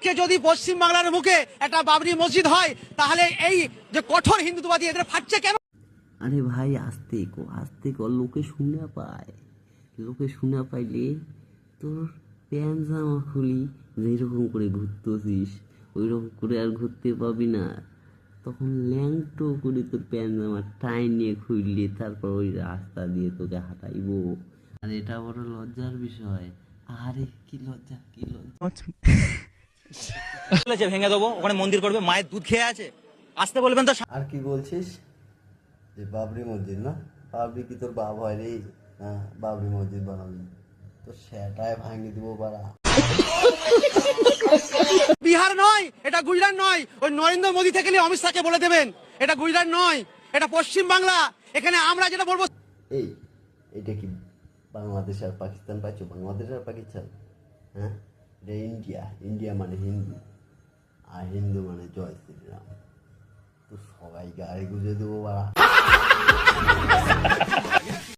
কে যদি পশ্চিম বাংলার মুখে একটা বাবরি মসজিদ হয় তাহলে এই যে কঠোর হিন্দুত্ববাদী এদের ফাটছে কেন? আরে ভাই আস্তে কর, লোকে শুনে পায়। লোকে শুনে পাইলে তোর প্যান্ট জামা খুলি যেরকম করে ঘুরতেছিস ওই রকম করে আর ঘুরতে পাবি না। তখন ল্যাংটো করে তোর প্যান্ট জামা টাই নিয়ে খুললে তারপর ওই রাস্তা দিয়ে তোকে হাঁটাইব। আর এটা বড় লজ্জার বিষয়। আরে কি লজ্জা, কি লজ্জা। বলেছে ভেঙে দেবো, ওখানে মন্দির করবে, মায়ের দুধ খেয়ে আছে, আসতে বলবেন তো। আর কি বলছিস যে বাবরি মসজিদ না? বাবরি কি তোর বাপ হয় রে? হ্যাঁ, বাবরি মসজিদ বানাবি তো সেটাই ভাঙিয়ে দিব বাড়া। বিহার নয়, এটা গুজরাট নয়, ওই নরেন্দ্র মোদী থেকে নিয়ে অমিত শাহকে বলে দেবেন এটা গুজরাট নয়, এটা পশ্চিম বাংলা। এখানে আমরা যেটা বলবো। এটা কি বাংলাদেশ আর পাকিস্তান পাইছো? বাংলাদেশ আর পাকিস্তান? হ্যাঁ, এটা ইন্ডিয়া মানে হিন্দু, আর হিন্দু মানে জয় শ্রীরাম। তো সবাইকে আড়ে গুঁজে দেবো বাড়া।